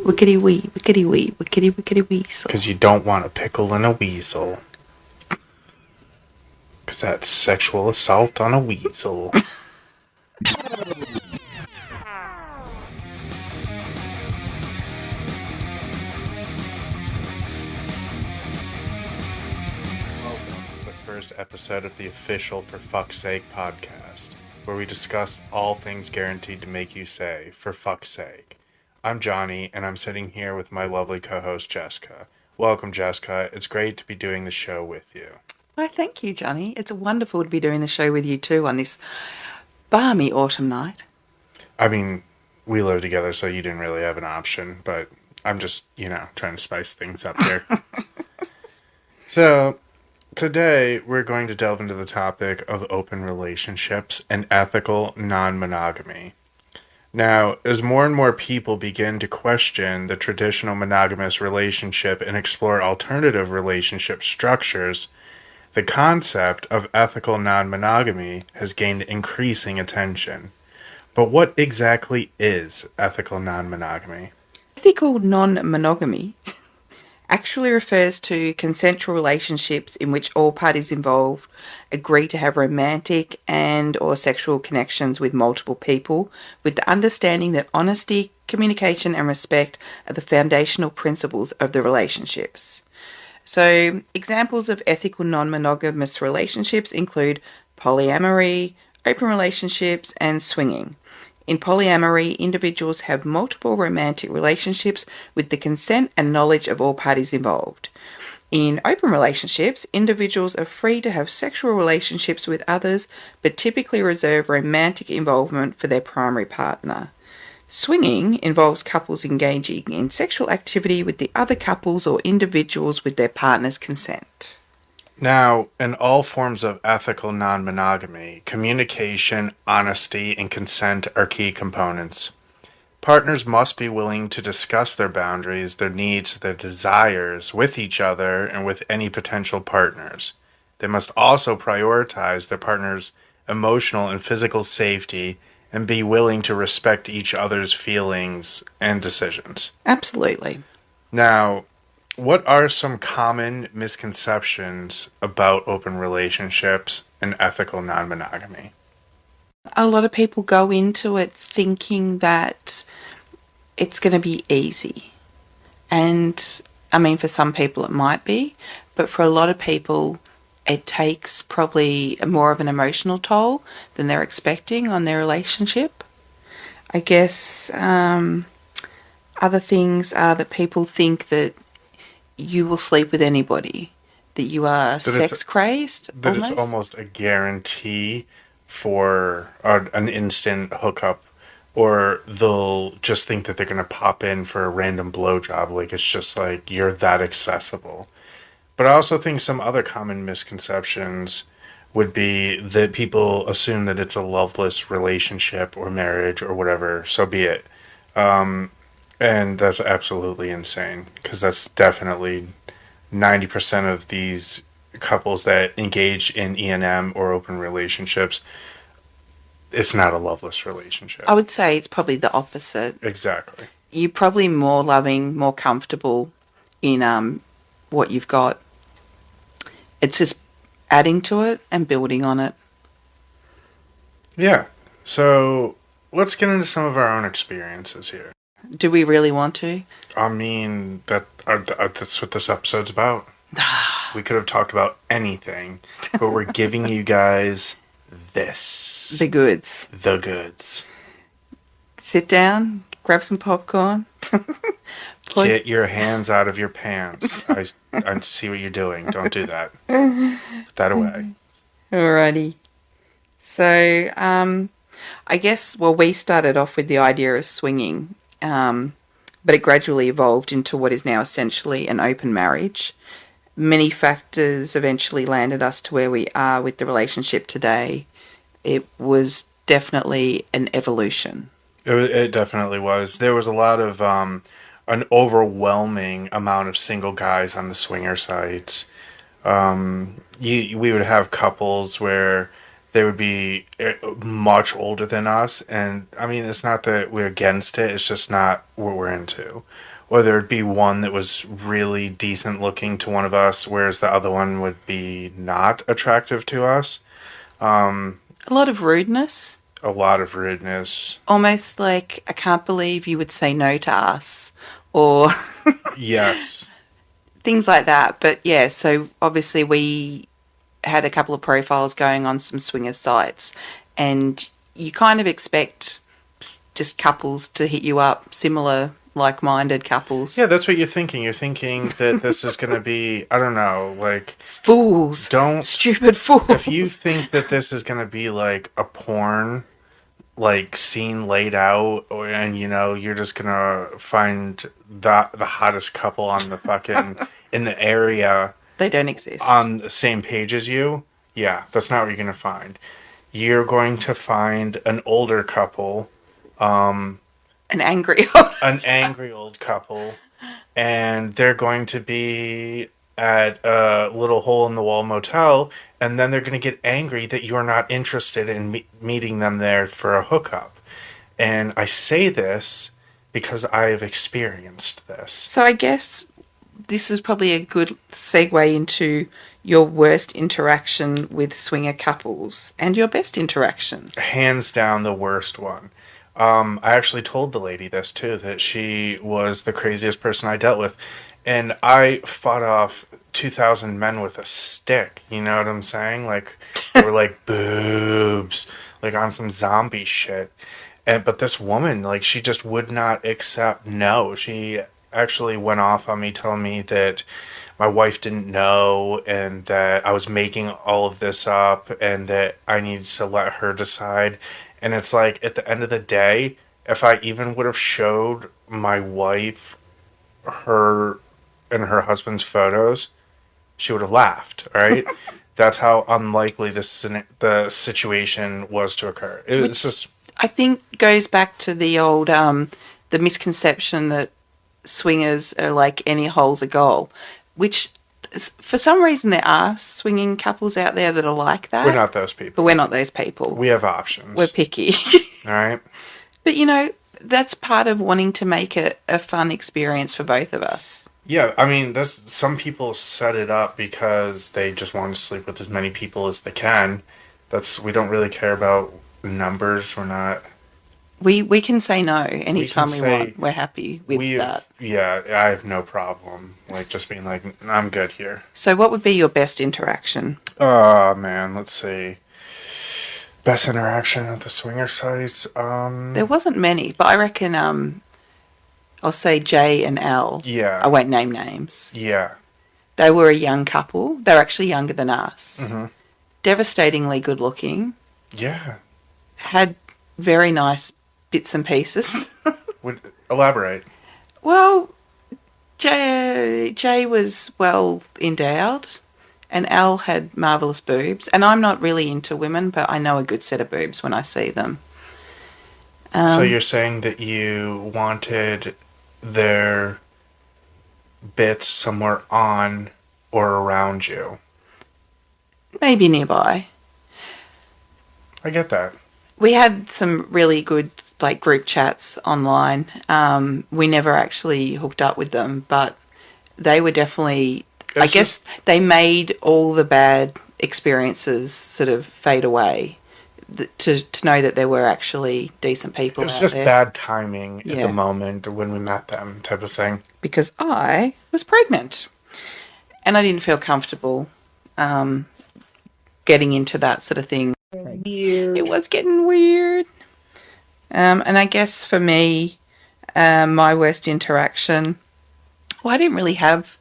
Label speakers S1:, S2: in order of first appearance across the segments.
S1: Wickety wee, wickety wee, wickety wickety weasel.
S2: Because you don't want a pickle and a weasel. Because that's sexual assault on a weasel. Welcome to the first episode of the official For Fuck's Sake podcast, where we discuss all things guaranteed to make you say, for fuck's sake. I'm Johnny, and I'm sitting here with my lovely co-host, Jessica. Welcome, Jessica. It's great to be doing the show with you.
S1: Why, thank you, Johnny. It's wonderful to be doing the show with you too on this balmy autumn night.
S2: I mean, we live together, so you didn't really have an option, but I'm just, trying to spice things up here. So, today we're going to delve into the topic of open relationships and ethical non-monogamy. Now, as more and more people begin to question the traditional monogamous relationship and explore alternative relationship structures, the concept of ethical non-monogamy has gained increasing attention. But what exactly is ethical non-monogamy?
S1: Ethical non-monogamy actually refers to consensual relationships in which all parties involved agree to have romantic and or sexual connections with multiple people, with the understanding that honesty, communication and respect are the foundational principles of the relationships. So, examples of ethical non-monogamous relationships include polyamory, open relationships, and swinging. In polyamory, individuals have multiple romantic relationships with the consent and knowledge of all parties involved. In open relationships, individuals are free to have sexual relationships with others, but typically reserve romantic involvement for their primary partner. Swinging involves couples engaging in sexual activity with the other couples or individuals with their partner's consent.
S2: Now, in all forms of ethical non-monogamy, communication, honesty, and consent are key components. Partners must be willing to discuss their boundaries, their needs, their desires with each other and with any potential partners. They must also prioritize their partner's emotional and physical safety and be willing to respect each other's feelings and decisions.
S1: Absolutely.
S2: Now, what are some common misconceptions about open relationships and ethical non-monogamy?
S1: A lot of people go into it thinking that it's going to be easy. And, I mean, for some people it might be, but for a lot of people it takes probably more of an emotional toll than they're expecting on their relationship. I guess other things are that people think that you will sleep with anybody, that you are sex crazed.
S2: That it's almost a guarantee for an instant hookup, or they'll just think that they're going to pop in for a random blowjob. Like, it's just like you're that accessible. But I also think some other common misconceptions would be that people assume that it's a loveless relationship or marriage or whatever, so be it. And that's absolutely insane, because that's definitely 90% of these couples that engage in ENM or open relationships. It's not a loveless relationship.
S1: I would say it's probably the opposite.
S2: Exactly.
S1: You're probably more loving, more comfortable in what you've got. It's just adding to it and building on it.
S2: Yeah. So let's get into some of our own experiences here.
S1: Do we really want to?
S2: I mean, that's what this episode's about. We could have talked about anything, but we're giving you guys this.
S1: The goods.
S2: The goods.
S1: Sit down, grab some popcorn.
S2: Get your hands out of your pants. I see what you're doing. Don't do that. Put that away.
S1: Alrighty. So, I guess, we started off with the idea of swinging. But it gradually evolved into what is now essentially an open marriage. Many factors eventually landed us to where we are with the relationship today. It was definitely an evolution.
S2: It definitely was. There was a lot of, an overwhelming amount of single guys on the swinger sites. We would have couples where they would be much older than us. And I mean, it's not that we're against it, it's just not what we're into. Or there'd be one that was really decent looking to one of us, whereas the other one would be not attractive to us.
S1: A lot of rudeness.
S2: A lot of rudeness.
S1: Almost like, I can't believe you would say no to us. Or
S2: Yes.
S1: things like that. But yeah, so obviously we had a couple of profiles going on some swinger sites, and you kind of expect just couples to hit you up, similar like-minded couples.
S2: Yeah, that's what you're thinking. You're thinking that this is going to be, I don't know, like,
S1: Fools.
S2: don't,
S1: Stupid
S2: if you
S1: fools.
S2: think that this is going to be like a porn, like, scene laid out, and, you know, you're just going to find the hottest couple on the fucking, in the area
S1: They don't exist.
S2: on the same page as you, yeah, that's not what you're going to find. You're going to find an older couple,
S1: An angry
S2: an angry old couple, and they're going to be at a little hole in the wall motel, and then they're going to get angry that you're not interested in meeting them there for a hookup. And I say this because I have experienced this.
S1: So I guess this is probably a good segue into your worst interaction with swinger couples and your best interaction.
S2: Hands down the worst one. I actually told the lady this too, that she was the craziest person I dealt with. And I fought off 2,000 men with a stick. You know what I'm saying? Like, they were like boobs, like on some zombie shit. But this woman, like, she just would not accept no. She actually went off on me, telling me that my wife didn't know and that I was making all of this up and that I needed to let her decide. And it's like, at the end of the day, if I even would have showed my wife her and her husband's photos, she would have laughed, right? That's how unlikely the situation was to occur. It was
S1: Which
S2: just,
S1: I think goes back to the old, the misconception that swingers are like any hole's a goal, which for some reason there are swinging couples out there that are like that.
S2: we're not those
S1: But
S2: people.
S1: we're not those people.
S2: We have
S1: We're
S2: options,
S1: picky.
S2: all right?
S1: But you know, that's part of wanting to make it a fun experience for both of us.
S2: Yeah, I mean, that's, some people set it up because they just want to sleep with as many people as they can. We don't really care about numbers. We're not.
S1: We can say no anytime we
S2: say
S1: want. We're happy with that.
S2: Yeah, I have no problem. Like, just being like, I'm good here.
S1: So what would be your best interaction?
S2: Oh, man, let's see. Best interaction at the swinger sites?
S1: There wasn't many, but I reckon I'll say J and L.
S2: Yeah.
S1: I won't name names.
S2: Yeah.
S1: They were a young couple. They're actually younger than us.
S2: Mm-hmm.
S1: Devastatingly good looking.
S2: Yeah.
S1: Had very nice bits and pieces.
S2: Would elaborate.
S1: Well, Jay was well endowed, and Al had marvellous boobs. And I'm not really into women, but I know a good set of boobs when I see them.
S2: So you're saying that you wanted their bits somewhere on or around you?
S1: Maybe nearby.
S2: I get that.
S1: We had some really good like group chats online. We never actually hooked up with them, but they were definitely. I guess they made all the bad experiences sort of fade away. To know that there were actually decent people
S2: It was
S1: out
S2: just
S1: there.
S2: bad timing at
S1: Yeah.
S2: the moment when we met them, type of thing.
S1: Because I was pregnant, and I didn't feel comfortable getting into that sort of thing.
S2: Weird.
S1: It was getting weird. And I guess for me, my worst interaction. Well, I didn't really have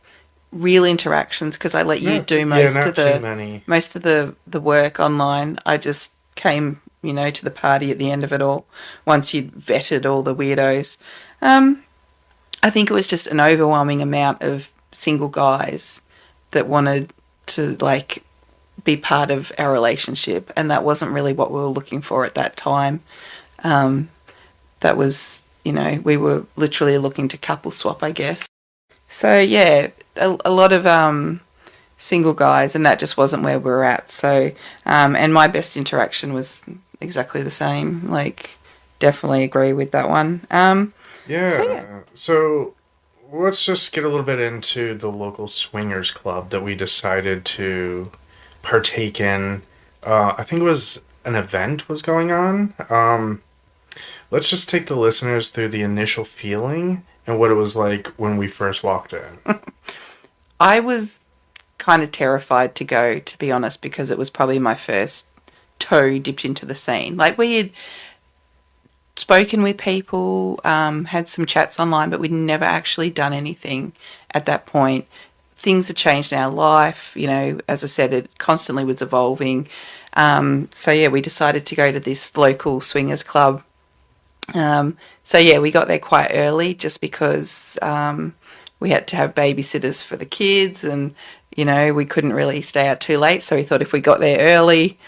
S1: real interactions because I let you do most
S2: not
S1: of
S2: too many.
S1: the work online. I just came, to the party at the end of it all once you'd vetted all the weirdos. I think it was just an overwhelming amount of single guys that wanted to like be part of our relationship, and that wasn't really what we were looking for at that time. That was, we were literally looking to couple swap, I guess. So yeah, a lot of single guys, and that just wasn't where we were at. So, and my best interaction was exactly the same. Like, definitely agree with that one. So yeah.
S2: Yeah. So let's just get a little bit into the local swingers club that we decided to partake in. I think it was an event was going on. Let's just take the listeners through the initial feeling and what it was like when we first walked in.
S1: I was kind of terrified to go, to be honest, because it was probably my first toe dipped into the scene. Like, we had spoken with people, had some chats online, but we'd never actually done anything at that point. Things had changed in our life. You know, as I said, it constantly was evolving. So yeah, we decided to go to this local swingers club. So yeah, we got there quite early just because we had to have babysitters for the kids, and you know, we couldn't really stay out too late. So we thought if we got there early,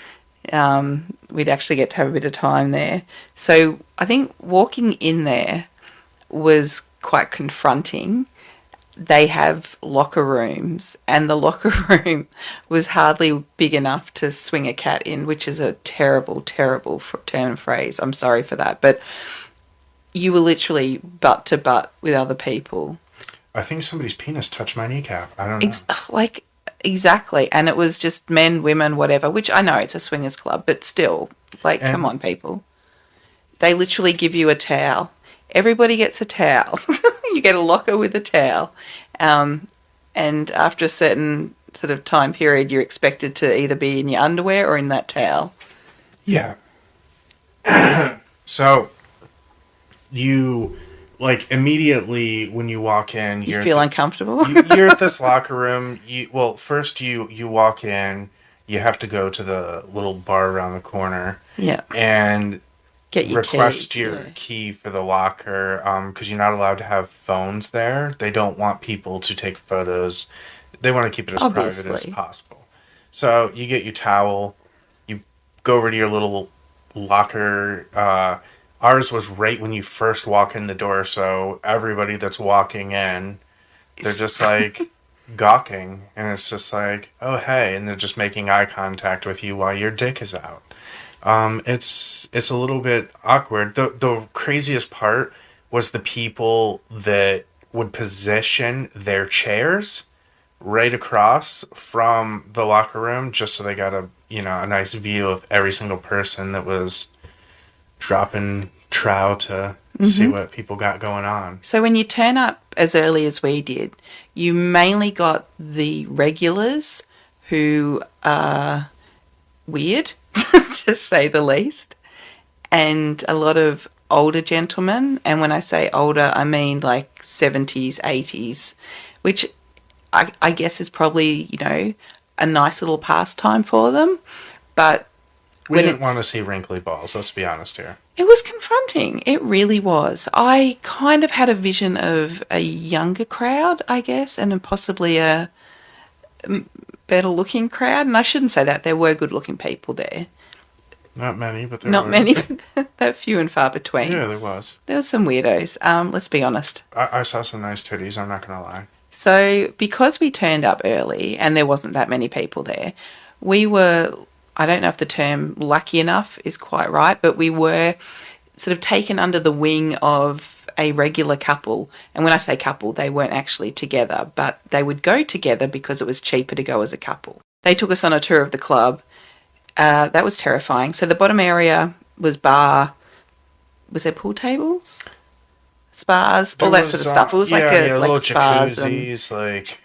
S1: we'd actually get to have a bit of time there. So I think walking in there was quite confronting. They have locker rooms, and the locker room was hardly big enough to swing a cat in, which is a terrible, terrible term and phrase. I'm sorry for that. But you were literally butt to butt with other people.
S2: I think somebody's penis touched my kneecap. I don't know.
S1: Like, exactly. And it was just men, women, whatever, which I know it's a swingers club, but still, like,
S2: And
S1: come on, people. They literally give you a towel. Everybody gets a towel. You get a locker with a towel. And after a certain sort of time period, you're expected to either be in your underwear or in that towel.
S2: yeah. So you like immediately when you walk in,
S1: You feel uncomfortable?
S2: you're at this locker room. First you walk in, you have to go to the little bar around the corner.
S1: Yeah.
S2: And
S1: Get your
S2: request
S1: key.
S2: your
S1: Yeah.
S2: key for the locker because you're not allowed to have phones there. They don't want people to take photos. They want to keep it as private as
S1: Obviously.
S2: possible. So you get your towel, you go over to your little locker. Ours was right when you first walk in the door, so everybody that's walking in, they're just like gawking, and it's just like, oh hey, and they're just making eye contact with you while your dick is out. It's a little bit awkward. The craziest part was the people that would position their chairs right across from the locker room just so they got a nice view of every single person that was dropping trow to see what people got going on.
S1: So when you turn up as early as we did, you mainly got the regulars who are weird, to say the least, and a lot of older gentlemen. And when I say older, I mean like 70s, 80s, which I guess is probably, you know, a nice little pastime for them. But
S2: We
S1: when
S2: didn't
S1: it's,
S2: want to see wrinkly balls, let's be honest here.
S1: it was confronting. It really was. I kind of had a vision of a younger crowd, I guess, and possibly a better looking crowd. And I shouldn't say that. There were good looking people there.
S2: Not many, but there
S1: Not
S2: were.
S1: many, but that few and far between.
S2: Yeah, there was.
S1: There were some weirdos, let's be honest.
S2: I saw some nice titties, I'm not going to lie.
S1: So because we turned up early and there wasn't that many people there, we were, I don't know if the term lucky enough is quite right, but we were sort of taken under the wing of a regular couple. And when I say couple, they weren't actually together, but they would go together because it was cheaper to go as a couple. They took us on a tour of the club. That was terrifying. So the bottom area was bar. Was there pool tables? Spas, all that sort of stuff. It was like
S2: little
S1: spas
S2: jacuzzis,
S1: and
S2: like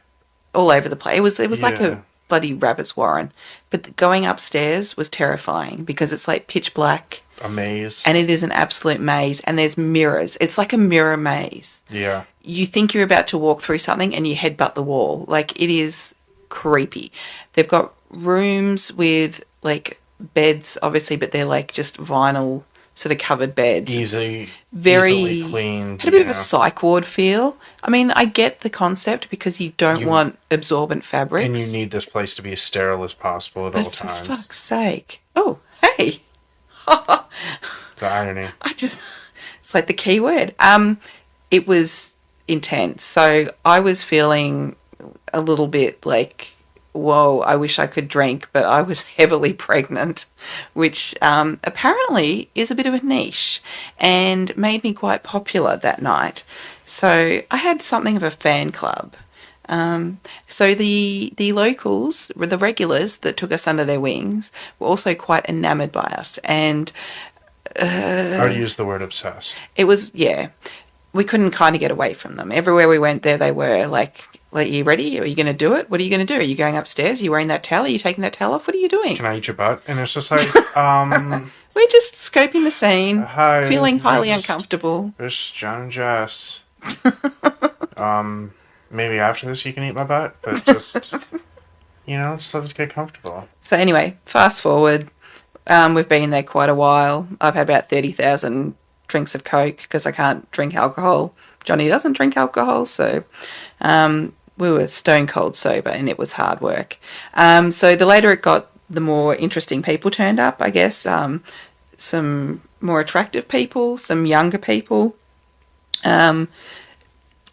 S1: all over the place. It was like
S2: Yeah.
S1: a bloody rabbit's warren. But going upstairs was terrifying because it's like pitch black
S2: a maze.
S1: and it is an absolute maze and there's mirrors. It's like a mirror maze.
S2: Yeah.
S1: You think you're about to walk through something and you headbutt the wall. Like, it is creepy. They've got rooms with like beds, obviously, but they're like just vinyl sort of covered beds.
S2: Easily
S1: Very
S2: cleaned.
S1: had a bit of a psych ward feel. I mean, I get the concept because you don't want absorbent fabrics.
S2: And you need this place to be as sterile as possible at all
S1: but for
S2: times.
S1: fuck's sake. Oh, hey.
S2: The irony.
S1: It's like the key word. It was intense. So I was feeling a little bit like whoa, I wish I could drink, but I was heavily pregnant, which apparently is a bit of a niche and made me quite popular that night. So I had something of a fan club. So the locals, the regulars that took us under their wings, were also quite enamoured by us, and
S2: I would use the word obsessed.
S1: it was, yeah, we couldn't kind of get away from them. Everywhere we went, there they were. Like, are you ready? Are you going to do it? What are you going to do? Are you going upstairs? Are you wearing that towel? Are you taking that towel off? What are you doing?
S2: Can I eat your butt? And it's just like,
S1: We're just scoping the scene,
S2: hi,
S1: feeling highly uncomfortable.
S2: this John and Jess. Maybe after this you can eat my butt, but just, just let us get comfortable.
S1: So anyway, fast forward. We've been there quite a while. I've had about 30,000 drinks of Coke because I can't drink alcohol. Johnny doesn't drink alcohol, so we were stone cold sober, and it was hard work. So the later it got, the more interesting people turned up, I guess. Some more attractive people, some younger people.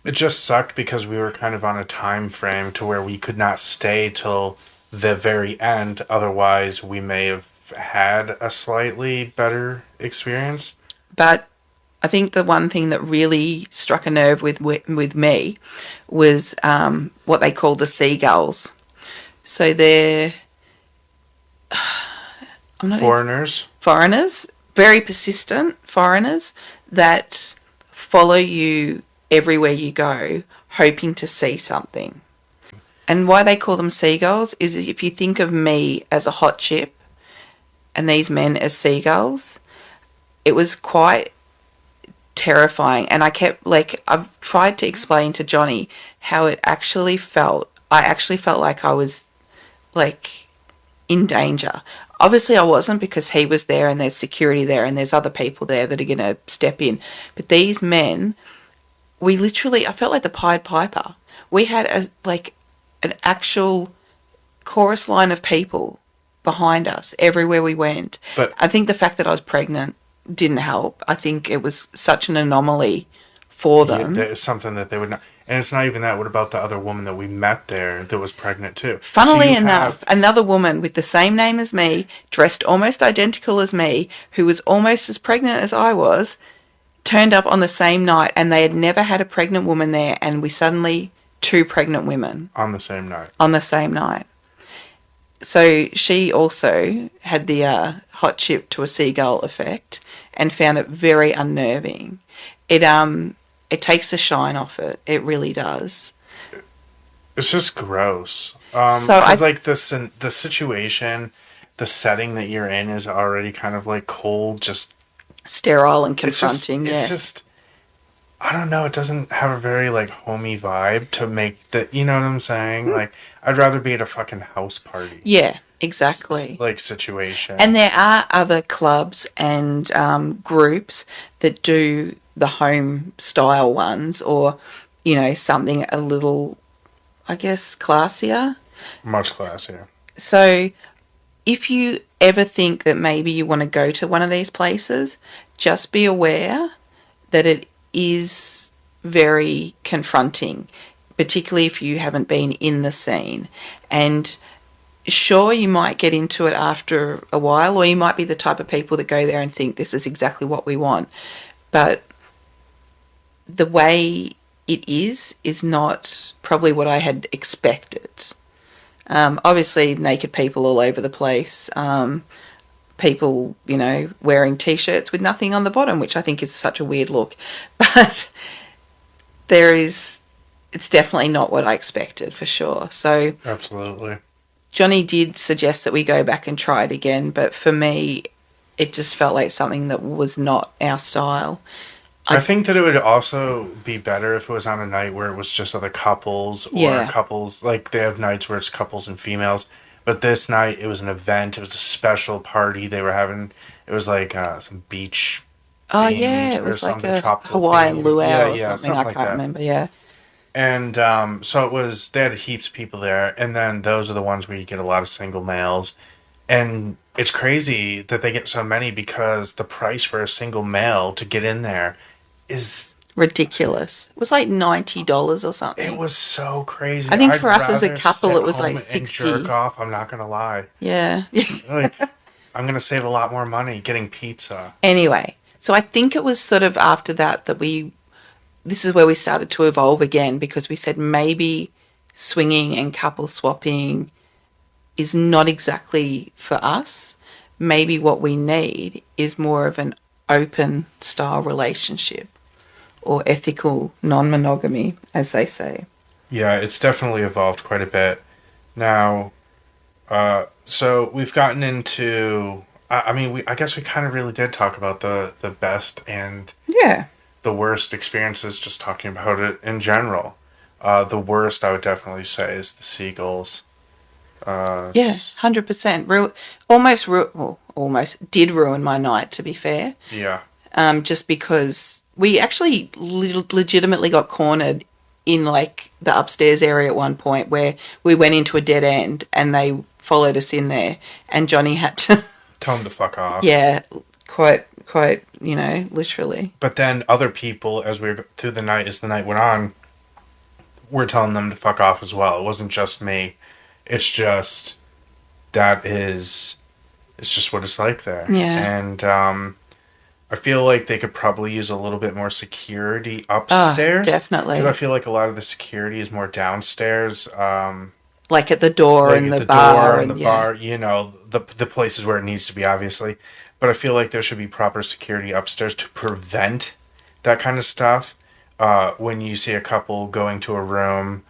S2: It just sucked because we were kind of on a time frame to where we could not stay till the very end. Otherwise, we may have had a slightly better experience.
S1: But I think the one thing that really struck a nerve with me was what they call the seagulls. So they're foreigners, very persistent foreigners that follow you everywhere you go, hoping to see something. And why they call them seagulls is if you think of me as a hot chip and these men as seagulls, it was quite terrifying. And I've tried to explain to Johnny how it actually felt. I actually felt like I was like in danger. Obviously I wasn't, because he was there and there's security there and there's other people there that are going to step in. But these men, I felt like the Pied Piper. We had an actual chorus line of people behind us everywhere we went.
S2: But
S1: I think the fact that I was pregnant didn't help. I think it was such an anomaly for them.
S2: There's something that they would not. And it's not even that. What about the other woman that we met there that was pregnant too?
S1: Funnily enough, another woman with the same name as me, dressed almost identical as me, who was almost as pregnant as I was, turned up on the same night, and they had never had a pregnant woman there, and we suddenly, 2 pregnant women.
S2: On the same night.
S1: On the same night. So she also had the hot chip to a seagull effect and found it very unnerving. It takes the shine off it. It really does.
S2: It's just gross. The situation, the setting that you're in is already kind of like cold, just
S1: sterile and confronting.
S2: It's just, I don't know. It doesn't have a very like homey vibe to make the. You know what I'm saying? Like, I'd rather be at a fucking house party.
S1: Yeah, exactly.
S2: Situation.
S1: And there are other clubs and groups that do the home style ones, or something a little, I guess, classier.
S2: Much classier.
S1: So if you ever think that maybe you want to go to one of these places, just be aware that it is very confronting, particularly if you haven't been in the scene. And sure, you might get into it after a while, or you might be the type of people that go there and think this is exactly what we want. But the way it is not probably what I had expected. Obviously, naked people all over the place. People, wearing T-shirts with nothing on the bottom, which I think is such a weird look. But it's definitely not what I expected, for sure. So
S2: absolutely.
S1: Johnny did suggest that we go back and try it again, but for me, it just felt like something that was not our style.
S2: I think that it would also be better if it was on a night where it was just other couples, or couples, like they have nights where it's couples and females. But this night, it was an event. It was a special party they were having. It was like some beach.
S1: Oh, yeah. It was like a Hawaiian luau or something. I can't remember, yeah.
S2: And so it was, they had heaps of people there. And then those are the ones where you get a lot of single males. And it's crazy that they get so many, because the price for a single male to get in there is
S1: Ridiculous. It was like $90 or
S2: It
S1: something.
S2: was so
S1: I
S2: crazy.
S1: think
S2: I'd
S1: for us as a
S2: rather
S1: couple,
S2: sit
S1: it was like
S2: home and jerk
S1: 60.
S2: off. I'm not gonna lie.
S1: Yeah.
S2: Like, I'm gonna save a lot more money getting pizza.
S1: Anyway, so I think it was sort of after that that this is where we started to evolve again because we said maybe swinging and couple swapping is not exactly for us. Maybe what we need is more of an open style relationship or ethical non monogamy, as they say.
S2: Yeah, it's definitely evolved quite a bit. Now, so we've gotten into. I mean, I guess we kind of really did talk about the best and
S1: Yeah.
S2: the worst experiences. Just talking about it in general. The worst, I would definitely say, is the seagulls.
S1: Yeah,
S2: It's
S1: 100%. Well, almost did ruin my night, to be fair.
S2: yeah,
S1: Just because we actually legitimately got cornered in like the upstairs area at one point where we went into a dead end and they followed us in there and Johnny had to
S2: tell them to fuck off.
S1: yeah, quite, literally.
S2: But then other people, as we were through the night, as the night went on, were telling them to fuck off as well. It wasn't just me. It's just that is it's just what it's like there.
S1: Yeah.
S2: And I feel like they could probably use a little bit more security
S1: Oh,
S2: upstairs because I
S1: definitely.
S2: feel like a lot of the security is more downstairs,
S1: Like at the door
S2: like
S1: and
S2: at
S1: the
S2: the door
S1: bar
S2: and the
S1: and yeah.
S2: bar. You know, the places where it needs to be, obviously. But I feel like there should be proper security upstairs to prevent that kind of stuff. When you see a couple going to a room,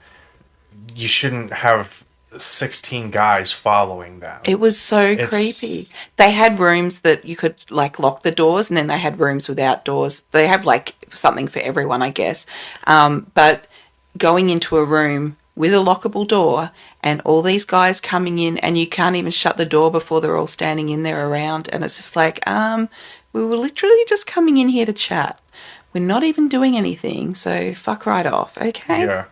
S2: you shouldn't have 16 guys following them.
S1: It was so creepy.
S2: It's
S1: They had rooms that you could like lock the doors, and then they had rooms without doors. They have like something for everyone, I guess. But going into a room with a lockable door and all these guys coming in, and you can't even shut the door before they're all standing in there around, and it's just like, we were literally just coming in here to chat. We're not even doing anything, so fuck right off, okay?
S2: yeah.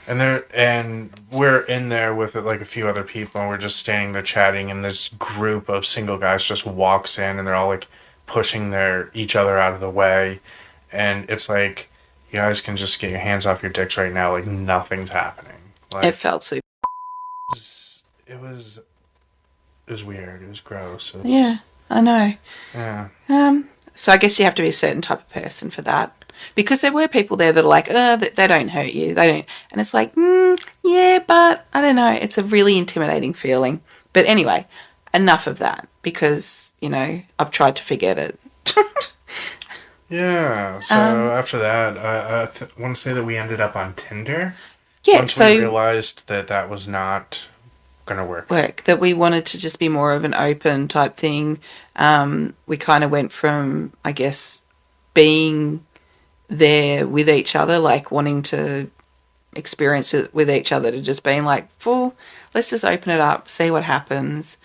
S2: And we're in there with like a few other people, and we're just standing there chatting, and this group of single guys just walks in, and they're all like pushing their each other out of the way, and it's like you guys can just get your hands off your dicks right now, like nothing's happening.
S1: It
S2: Like
S1: felt super.
S2: it was it was weird. It was gross. It was
S1: Yeah, I know.
S2: yeah.
S1: So I guess you have to be a certain type of person for that. Because there were people there that are like, they don't hurt you. They don't. And it's like, yeah, but I don't know. It's a really intimidating feeling. But anyway, enough of that because, I've tried to forget it.
S2: Yeah. So after that, I want to say that we ended up on Tinder
S1: Yeah,
S2: once we
S1: so
S2: realized that that was not gonna work.
S1: work that we wanted to just be more of an open type thing. We kind of went from, I guess, being there with each other, like wanting to experience it with each other, to just being like, well, let's just open it up, see what happens.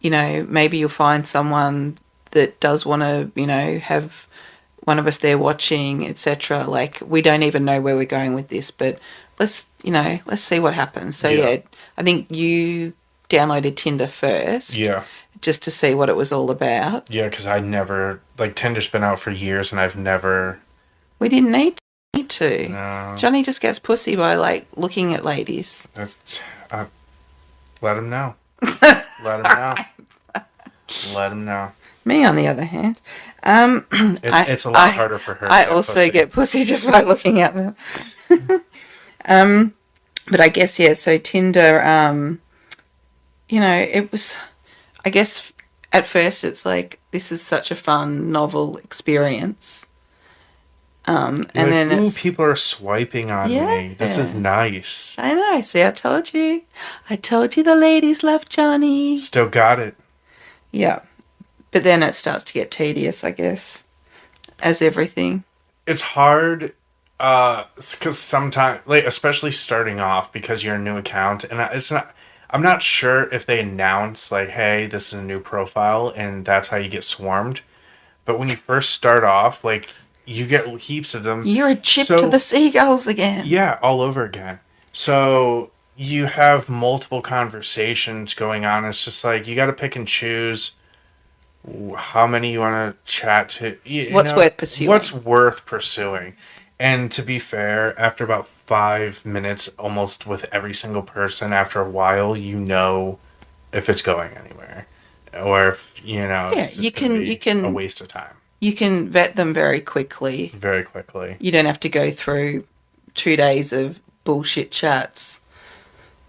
S1: Maybe you'll find someone that does want to, have one of us there watching, etc. Like, we don't even know where we're going with this, but let's see what happens. So
S2: Yeah.
S1: yeah, I think you downloaded Tinder first,
S2: Yeah.
S1: just to see what it was all about.
S2: Yeah, because I never like Tinder's been out for years, and I've never.
S1: We didn't need to.
S2: No,
S1: Johnny just gets pussy by like looking at ladies.
S2: that's. Let him know. Let him know. Let him know.
S1: Me, on the other hand, I,
S2: It's a lot
S1: I,
S2: harder for her. To
S1: I
S2: get
S1: also
S2: pussy.
S1: get pussy just by looking at them. But I guess yeah. So Tinder, it was. I guess at first it's like this is such a fun, novel experience, and
S2: You're like,
S1: then
S2: ooh,
S1: it's
S2: people are swiping on me. This is
S1: yeah.
S2: nice.
S1: I know. See, I told you the ladies love Johnny.
S2: Still got it.
S1: Yeah, but then it starts to get tedious, I guess, as everything.
S2: It's hard because sometimes, like, especially starting off because you're a new account, and it's not. I'm not sure if they announce like, "Hey, this is a new profile," and that's how you get swarmed. But when you first start off, like, you get heaps of them.
S1: You're a chip to
S2: So
S1: the seagulls again.
S2: yeah, all over again. So you have multiple conversations going on. It's just like you got to pick and choose how many you want to chat to. You
S1: What's
S2: know,
S1: worth pursuing?
S2: what's worth pursuing. And to be fair, after about 5 minutes, almost with every single person, after a while, you know if it's going anywhere, or if
S1: Yeah,
S2: it's just going to
S1: you
S2: be a
S1: can
S2: waste of time
S1: you can vet them very quickly.
S2: very quickly.
S1: You don't have to go through 2 days of bullshit chats.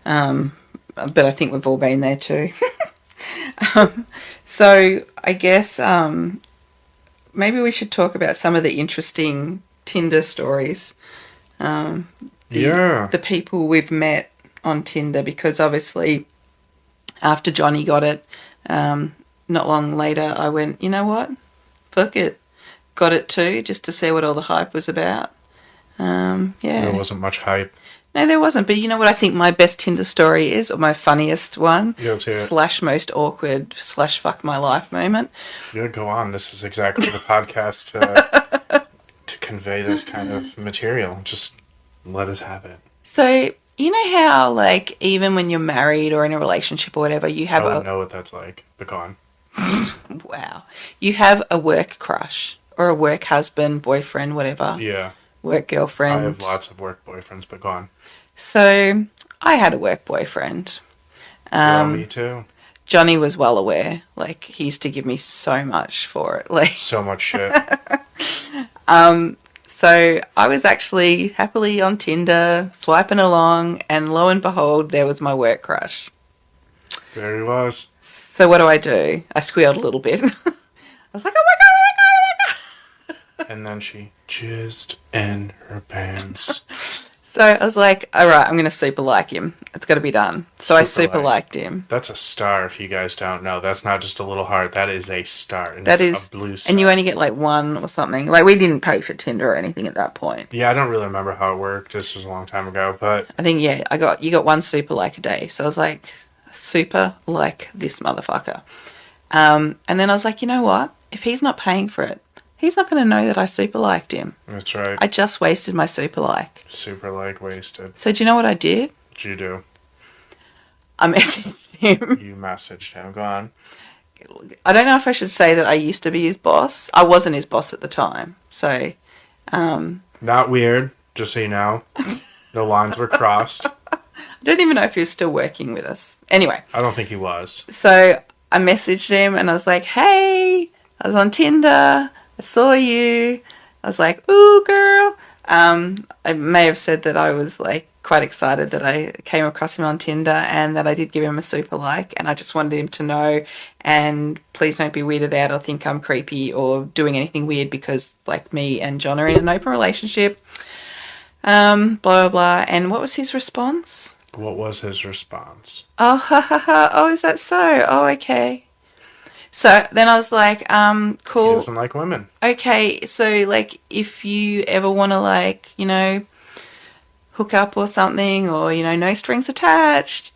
S1: But I think we've all been there too. So I guess maybe we should talk about some of the interesting Tinder stories.
S2: Yeah.
S1: The people we've met on Tinder, because obviously after Johnny got it, not long later I went, you know what? Fuck it. Got it too, just to see what all the hype was about. Yeah.
S2: There wasn't much hype.
S1: No, there wasn't. But you know what I think my best Tinder story is, or my funniest one,
S2: Yeah, let's hear it.
S1: slash most awkward slash fuck my life moment.
S2: Yeah, go on. This is exactly the podcast to convey this kind of material. Just let us have it.
S1: So you know how, like, even when you're married or in a relationship or whatever, you have
S2: I don't know what that's like, but go on.
S1: wow, you have a work crush or a work husband, boyfriend, whatever,
S2: Yeah.
S1: work girlfriend.
S2: I have lots of work boyfriends, but go on.
S1: So I had a work boyfriend.
S2: Well, me too.
S1: Johnny was well aware. Like, he used to give me so much for it. Like,
S2: So much shit.
S1: so I was actually happily on Tinder, swiping along, and lo and behold, there was my work crush.
S2: There he was.
S1: So what do? I squealed a little bit. I was like, oh my god, oh my god, oh my god.
S2: And then she jizzed in her pants.
S1: So I was like, all right, I'm going to super like him. It's got to be done. So I super liked him.
S2: That's a star, if you guys don't know. That's not just a little heart. That is a star. And
S1: That
S2: it's
S1: is,
S2: a blue star.
S1: and you only get like one or something. Like, we didn't pay for Tinder or anything at that point.
S2: Yeah, I don't really remember how it worked. This was a long time ago, but
S1: I think, yeah, you got one super like a day. So I was like, super like this motherfucker. And then I was like, you know what? If he's not paying for it, he's not going to know that I super liked him.
S2: that's right.
S1: I just wasted my super like.
S2: Super like wasted.
S1: So do you know what I did?
S2: What'd you do?
S1: I messaged him.
S2: You messaged him. Go on.
S1: I don't know if I should say that I used to be his boss. I wasn't his boss at the time. So,
S2: Not weird, just so you know. No lines were crossed.
S1: I don't even know if he was still working with us. Anyway,
S2: I don't think he was.
S1: so I messaged him and I was like, hey, I was on Tinder. I saw you. I was like, ooh, girl. I may have said that I was like quite excited that I came across him on Tinder and that I did give him a super like, and I just wanted him to know, and please don't be weirded out or think I'm creepy or doing anything weird, because like me and John are in an open relationship. Blah, blah, blah. And what was his response?
S2: What was his response?
S1: Oh, ha, ha, ha. Oh, is that so? Oh, okay. So then I was like,
S2: He
S1: cool.
S2: doesn't like women.
S1: Okay, so like if you ever want to, like, hook up or something, or, no strings attached,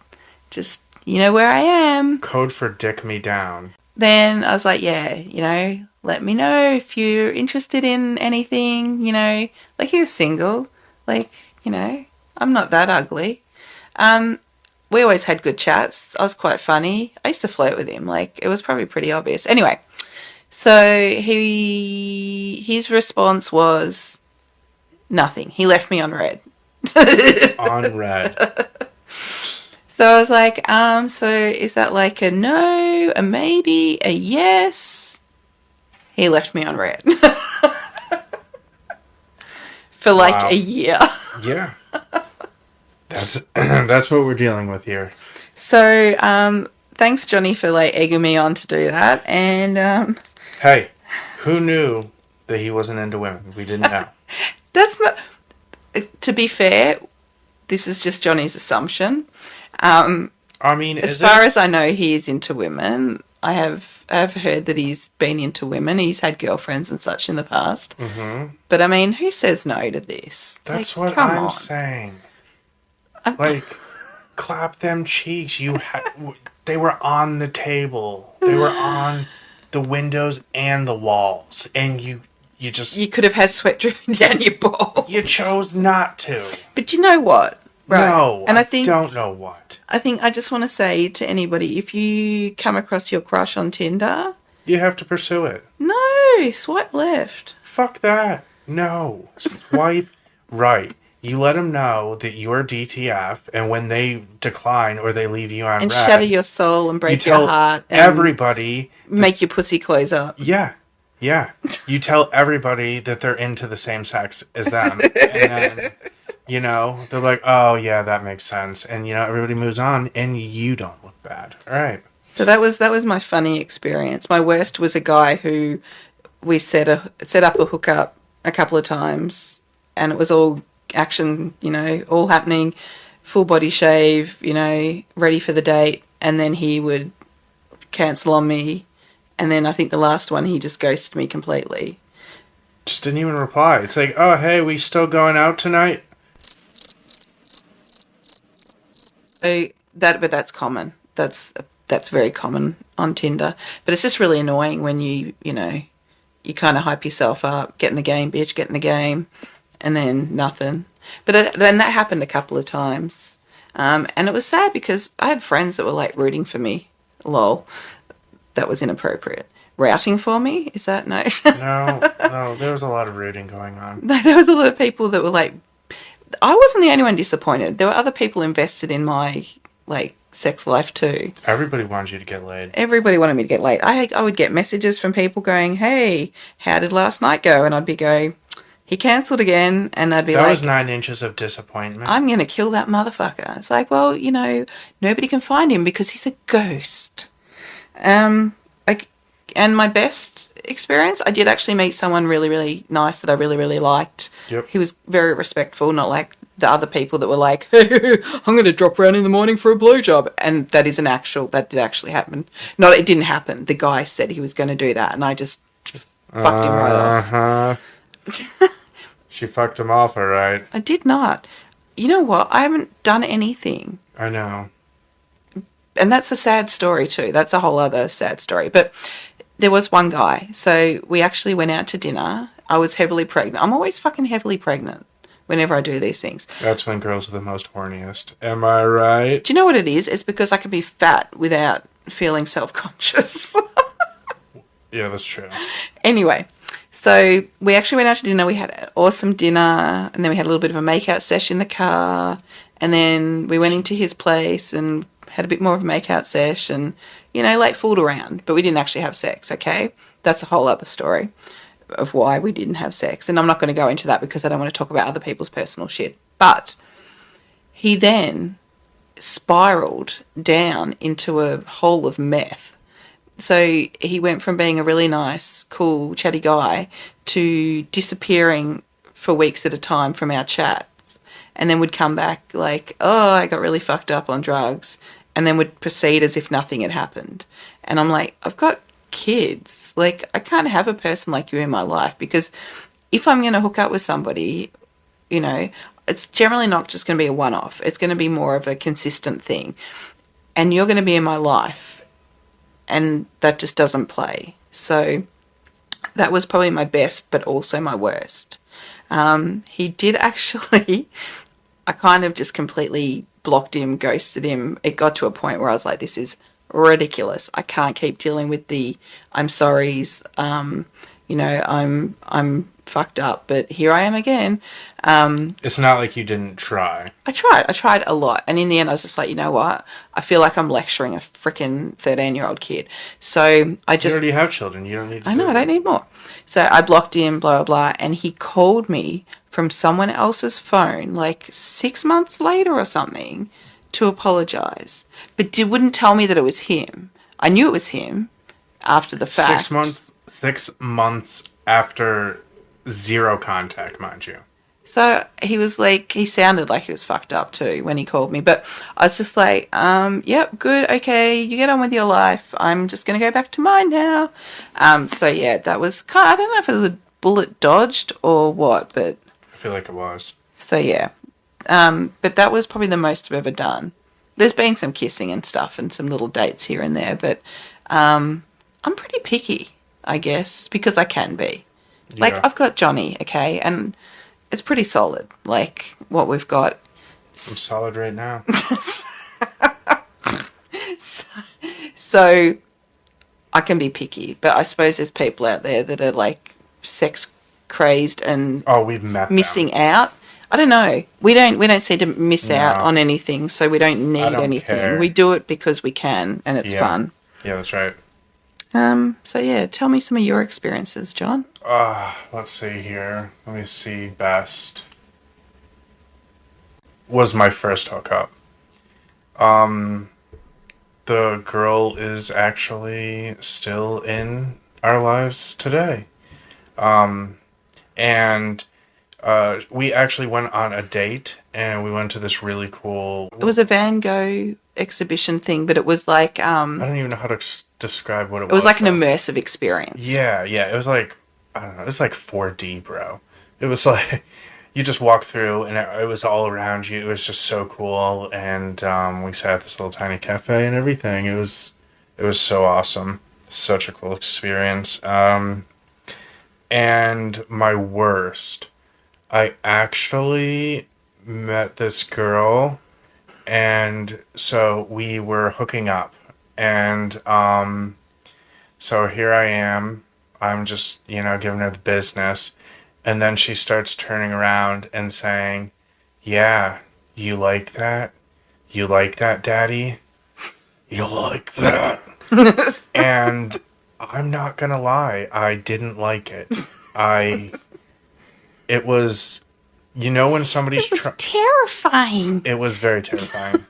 S1: just, where I am.
S2: Code for dick me down.
S1: Then I was like, yeah, let me know if you're interested in anything, like, he was single, like, I'm not that ugly. We always had good chats. I was quite funny. I used to flirt with him. Like, it was probably pretty obvious. Anyway, so his response was nothing. He left me on red.
S2: On red.
S1: So I was like, so is that like a no, a maybe, a yes? He left me on red. For like
S2: Wow.
S1: a year.
S2: Yeah. That's what we're dealing with here.
S1: So, thanks, Johnny, for like egging me on to do that. And
S2: Hey, who knew that he wasn't into women? We didn't know.
S1: that's not. To be fair, this is just Johnny's assumption.
S2: I mean,
S1: As far as I know, he is into women. I've heard that he's been into women. He's had girlfriends and such in the past.
S2: Mm-hmm.
S1: But I mean, who says no to this?
S2: That's
S1: Like,
S2: what
S1: come
S2: I'm
S1: on.
S2: saying. Like, clap them cheeks. They were on the table. They were on the windows and the walls, and you just
S1: You could have had sweat dripping down your balls.
S2: you chose not to.
S1: But you know what? Right.
S2: No,
S1: And
S2: I
S1: think
S2: don't know what.
S1: I just want to say to anybody, if you come across your crush on Tinder,
S2: You have to pursue it.
S1: no, swipe left.
S2: Fuck that. No, swipe right. You let them know that you're DTF, and when they decline or they leave you on
S1: And shatter
S2: red,
S1: your soul and
S2: you
S1: break your
S2: tell
S1: heart and
S2: everybody that,
S1: make your pussy close up.
S2: yeah, yeah. You tell everybody that they're into the same sex as them. And then, they're like, oh, yeah, that makes sense. And, everybody moves on, and you don't look bad. All right.
S1: So that was my funny experience. My worst was a guy who we set up a hookup a couple of times, and it was all action, all happening, full body shave, ready for the date, and then he would cancel on me, and then I think the last one he just ghosted me completely.
S2: Just didn't even reply. It's like, oh, hey, we still going out tonight?
S1: So but that's common. That's very common on Tinder. But it's just really annoying when you kind of hype yourself up, get in the game, bitch, get in the game, and then nothing. But then that happened a couple of times. And it was sad because I had friends that were like rooting for me. Lol. That was inappropriate. Routing for me? Is that no?
S2: No, no, there was a lot of rooting going on.
S1: No, there was a lot of people that were like, I wasn't the only one disappointed. There were other people invested in my like sex life too.
S2: Everybody wanted you to get laid.
S1: Everybody wanted me to get laid. I would get messages from people going, "Hey, how did last night go?" And I'd be go, "He cancelled again," and they'd be
S2: That
S1: like,
S2: was 9 inches of disappointment.
S1: "I'm gonna kill that motherfucker." It's like, well, nobody can find him because he's a ghost. Like, and my best experience, I did actually meet someone really, really nice that I really, really liked.
S2: Yep.
S1: He was very respectful, not like the other people that were like, "Hey, I'm going to drop around in the morning for a blowjob," and that did actually happen. Not, it didn't happen. The guy said he was going to do that, and I just fucked him right off.
S2: Uh-huh. She fucked him off, all right.
S1: I did not. You know what? I haven't done anything.
S2: I know.
S1: And that's a sad story too. That's a whole other sad story. But there was one guy. So we actually went out to dinner. I was heavily pregnant. I'm always fucking heavily pregnant whenever I do these things.
S2: That's when girls are the most horniest. Am I right?
S1: Do you know what it is? It's because I can be fat without feeling self-conscious.
S2: Yeah, that's true.
S1: Anyway, so we actually went out to dinner. We had an awesome dinner, and then we had a little bit of a make-out session in the car, and then we went into his place and had a bit more of a make-out sesh and, like fooled around, but we didn't actually have sex, okay? That's a whole other story of why we didn't have sex, and I'm not going to go into that because I don't want to talk about other people's personal shit. But he then spiraled down into a hole of meth. So he went from being a really nice, cool, chatty guy to disappearing for weeks at a time from our chats, and then would come back like, "Oh, I got really fucked up on drugs," and then would proceed as if nothing had happened. And I'm like, I've got kids. Like, I can't have a person like you in my life, because if I'm going to hook up with somebody, it's generally not just going to be a one-off. It's going to be more of a consistent thing. And you're going to be in my life, and that just doesn't play. So that was probably my best, but also my worst. He did actually, I kind of just completely blocked him, ghosted him. It got to a point where I was like, this is ridiculous. I can't keep dealing with the I'm sorries. I'm fucked up, but here I am again.
S2: It's not like you didn't try.
S1: I tried a lot, and in the end I was just like, you know what, I feel like I'm lecturing a freaking 13-year-old kid. So I just,
S2: you already have children, you don't need to
S1: I know, I don't need more. So I blocked him, blah blah blah, and he called me from someone else's phone like 6 months later or something to apologize, but wouldn't tell me that it was him. I knew it was him after the fact.
S2: 6 months after zero contact, mind you.
S1: So he was like, he sounded like he was fucked up too when he called me. But I was just like, yep, good, okay, you get on with your life. I'm just going to go back to mine now. So yeah, that was kind of, I don't know if it was a bullet dodged or what, but.
S2: I feel like it was.
S1: So yeah. But that was probably the most I've ever done. There's been some kissing and stuff and some little dates here and there, but I'm pretty picky, I guess, because I can be.
S2: Yeah.
S1: Like, I've got Johnny, okay, and it's pretty solid, like, what we've got.
S2: I'm solid right now.
S1: So, I can be picky, but I suppose there's people out there that are, like, sex crazed and
S2: Oh, we've met them.
S1: missing out. I don't know. We don't seem to miss out
S2: No,
S1: on anything, so we don't
S2: I
S1: need
S2: don't
S1: anything. We
S2: care.
S1: do it because we can, and it's
S2: Yeah.
S1: fun.
S2: Yeah, that's right.
S1: So yeah, tell me some of your experiences, John.
S2: Let's see here. Let me see. Best was my first hookup. The girl is actually still in our lives today. And we actually went on a date and we went to this really cool.
S1: It was a Van Gogh exhibition thing, but
S2: I don't even know how to describe what it
S1: it was
S2: was
S1: like an
S2: though.
S1: immersive experience.
S2: Yeah, yeah. It was like, I don't know. It was like 4D, bro. It was like you just walk through and it was all around you. It was just so cool. And we sat at this little tiny cafe and everything. It was so awesome. Such a cool experience. And my worst, I actually met this girl, and so we were hooking up, and so here I am. I'm just, giving her the business. And then she starts turning around and saying, "Yeah, you like that? You like that, Daddy? You like that?" And I'm not gonna lie, I didn't like it. I, it was, when somebody's
S1: It was terrifying.
S2: it was very terrifying.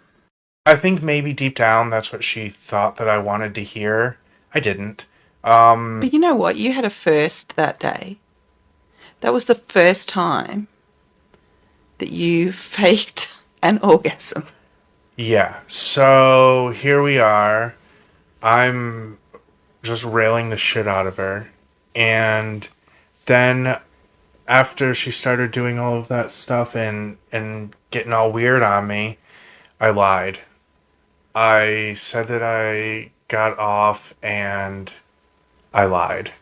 S2: I think maybe deep down that's what she thought that I wanted to hear. I didn't.
S1: But you know what? You had a first that day. That was the first time that you faked an orgasm.
S2: Yeah. So here we are. I'm just railing the shit out of her. And then after she started doing all of that stuff and getting all weird on me, I lied. I said that I got off and I lied.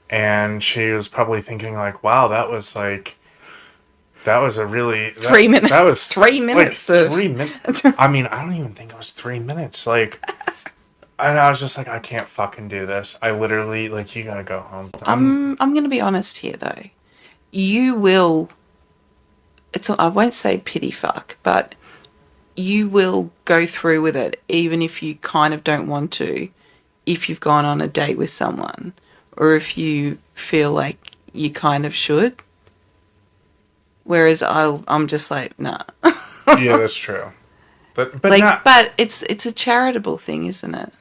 S2: And she was probably thinking like, "Wow, that was a really
S1: 3 minutes.
S2: that was
S1: 3 minutes
S2: like
S1: of.
S2: 3 minutes." I mean, I don't even think it was 3 minutes. Like, and I was just like, I can't fucking do this. I literally like, you gotta go home.
S1: I'm going to be honest here though. You will. I won't say pity fuck, but you will go through with it even if you kind of don't want to. If you've gone on a date with someone, or if you feel like you kind of should. Whereas I'm just like, nah.
S2: Yeah, that's true. But
S1: Like,
S2: not.
S1: but it's a charitable thing, isn't it?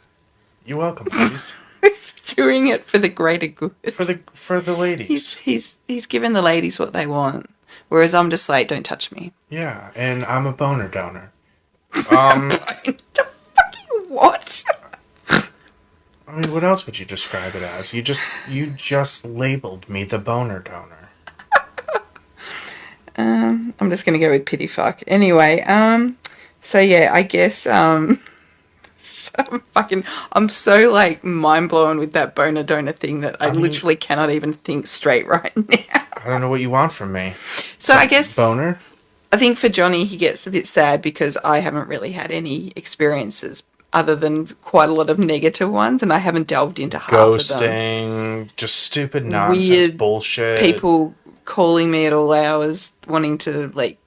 S2: You're welcome, ladies.
S1: He's doing it for the greater good.
S2: For the
S1: He's
S2: ladies.
S1: he's he's giving the ladies what they want. Whereas I'm just like, don't touch me.
S2: Yeah, and I'm a boner donor. Um,
S1: The fucking what?
S2: I mean, what else would you describe it as? You just labeled me the boner donor.
S1: I'm just gonna go with pity fuck. Anyway, so yeah, I guess I'm so like mind blown with that boner donor thing that I
S2: I mean,
S1: literally cannot even think straight right now.
S2: I don't know what you want from me.
S1: So I guess
S2: Boner?
S1: I think for Johnny he gets a bit sad because I haven't really had any experiences other than quite a lot of negative ones, and I haven't delved into half of them.
S2: Ghosting, just stupid nonsense
S1: Weird
S2: bullshit.
S1: people calling me at all hours wanting to like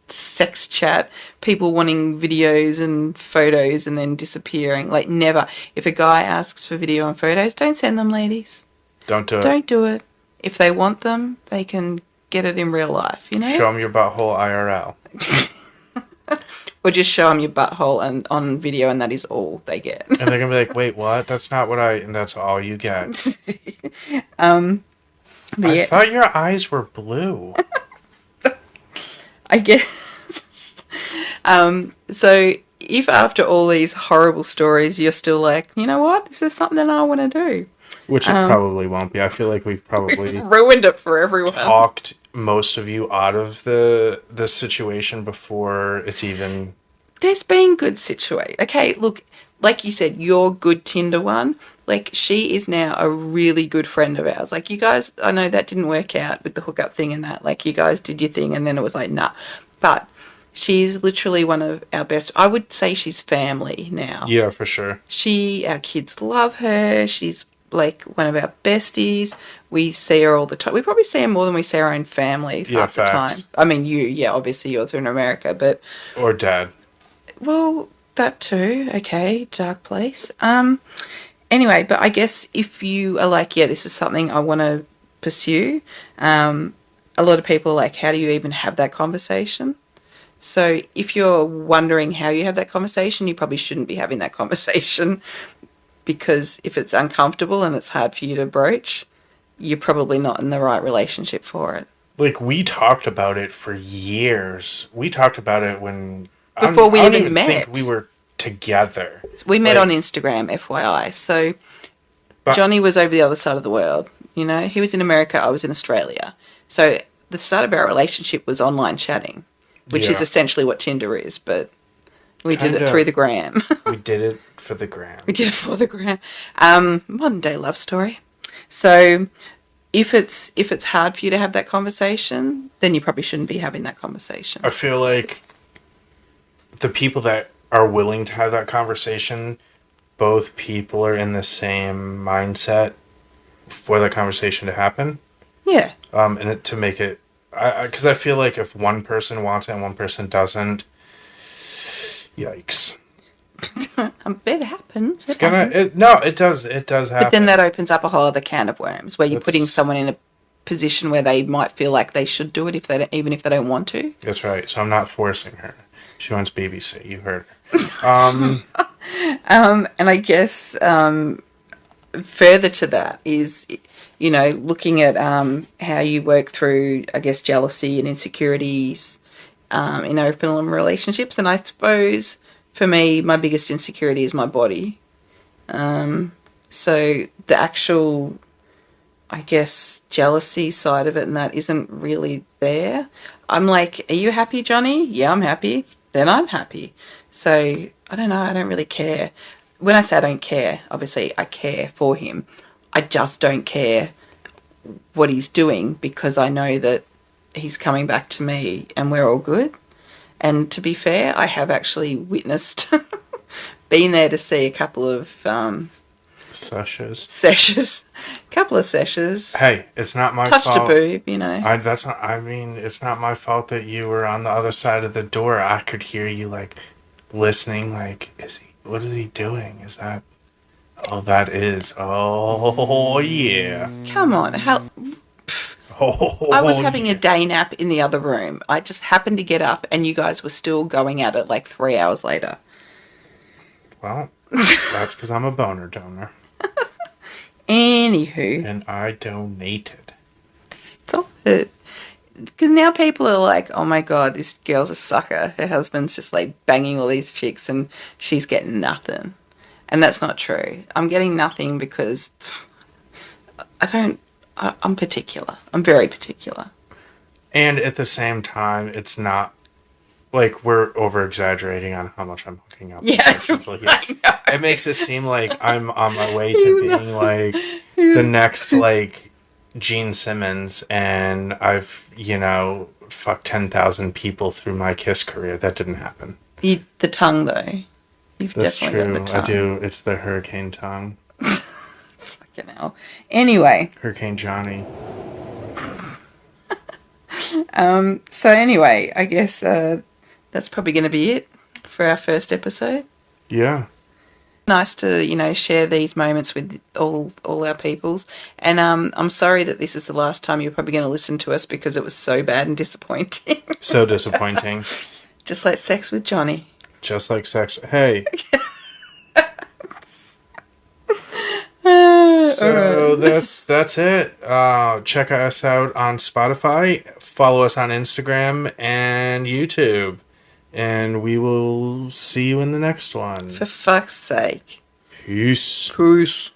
S1: sex chat, people wanting videos and photos and then disappearing. Like, never. If a guy asks for video and photos, don't send them, ladies.
S2: Don't do it.
S1: Don't do it. If they want them, they can get it in real life, you know?
S2: Show them your butthole IRL.
S1: Or just show them your butthole and on video, and that is all they get.
S2: And they're gonna be like, "Wait, what? That's not what I." And that's all you get.
S1: But
S2: I
S1: yeah,
S2: thought your eyes were blue.
S1: I guess. So if after all these horrible stories you're still like, you know what, this is something that I want to do,
S2: Which it probably won't be. I feel like we've probably
S1: ruined it for everyone.
S2: talked most of you out of the situation before it's even.
S1: There's been good situation. Okay, look, like you said, your good Tinder one. Like, she is now a really good friend of ours. Like, you guys, I know that didn't work out with the hookup thing and that. Like, you guys did your thing and then it was like, nah. But she's literally one of our best. I would say she's family now.
S2: Yeah, for sure.
S1: Our kids love her. She's like one of our besties. We see her all the time. We probably see her more than we see our own families
S2: Yeah,
S1: half the time.
S2: facts.
S1: I mean, yeah, obviously yours are in America, but
S2: Or dad.
S1: well, that too. Okay, dark place. Anyway, but I guess if you are like, yeah, this is something I want to pursue, a lot of people are like, how do you even have that conversation? So if you're wondering how you have that conversation, you probably shouldn't be having that conversation because if it's uncomfortable and it's hard for you to broach, you're probably not in the right relationship for it.
S2: Like, we talked about it for years. We talked about it when
S1: Before
S2: I
S1: we
S2: don't
S1: even
S2: even think we
S1: met,
S2: were together.
S1: we met on
S2: Like,
S1: Instagram, FYI. So
S2: but
S1: Johnny was over the other side of the world. You know, he was in America, I was in Australia. So the start of our relationship was online chatting, which is
S2: yeah,
S1: essentially what Tinder is, but we did
S2: kind
S1: it through the
S2: of.
S1: gram.
S2: We did it for the gram.
S1: We did it for the gram. Modern day love story. So if it's hard for you to have that conversation, then you probably shouldn't be having that conversation.
S2: I feel like the people that are willing to have that conversation, both people are in the same mindset for the conversation to happen.
S1: Yeah.
S2: And to make it, because I feel like if one person wants it and one person doesn't, yikes.
S1: It happens.
S2: It's
S1: It
S2: gonna,
S1: happens.
S2: it does
S1: But then
S2: happen.
S1: that opens up a whole other can of worms where you're putting
S2: That's,
S1: someone in a position where they might feel like they should do it if they don't, even if they don't want to.
S2: that's right. So I'm not forcing her. She wants BBC. You heard her.
S1: And I guess further to that is, you know, looking at how you work through, I guess, jealousy and insecurities in open relationships. And I suppose for me, my biggest insecurity is my body. So the actual, I guess, jealousy side of it and that isn't really there. I'm like, are you happy, Johnny? Yeah, I'm happy. Then I'm happy. So I don't know. I don't really care. When I say I don't care, obviously I care for him. I just don't care what he's doing because I know that he's coming back to me and we're all good. And to be fair, I have actually witnessed, been there to see a couple of
S2: Sessions.
S1: sessions, couple of sessions,
S2: Hey, it's not my
S1: touched a
S2: fault.
S1: boob, you know.
S2: That's not, I mean, it's not my fault that you were on the other side of the door. I could hear you, like, listening, like, what is he doing? Is that, oh, that is, oh, yeah.
S1: Come on, how I was
S2: Oh,
S1: having a
S2: yeah.
S1: day nap in the other room. I just happened to get up and you guys were still going at it like 3 hours later.
S2: Well, that's because I'm a boner donor.
S1: Anywho,
S2: And I donated.
S1: stop it. Because now people are like, oh my god, this girl's a sucker. Her husband's just like banging all these chicks and she's getting nothing. And that's not true. I'm getting nothing because I don't. I'm particular. I'm very particular.
S2: And at the same time, it's not like we're over exaggerating on how much I'm hooking up
S1: Yeah,
S2: with people here.
S1: I know.
S2: It makes it seem like I'm on my way to being like the next like Gene Simmons, and I've fucked 10,000 people through my Kiss career. That didn't happen.
S1: The tongue, though. You've
S2: That's
S1: definitely
S2: true.
S1: got the tongue.
S2: I do. It's the Hurricane tongue,
S1: Fucking hell. Anyway,
S2: Hurricane Johnny.
S1: so anyway, I guess that's probably going to be it for our first episode.
S2: Yeah.
S1: Nice to, share these moments with all our peoples. And I'm sorry that this is the last time you're probably going to listen to us because it was so bad and disappointing.
S2: So disappointing.
S1: Just like sex with Johnny.
S2: Just like sex. Hey. So that's it. Check us out on Spotify. Follow us on Instagram and YouTube. And we will see you in the next one.
S1: For fuck's sake.
S2: Peace.
S1: Peace.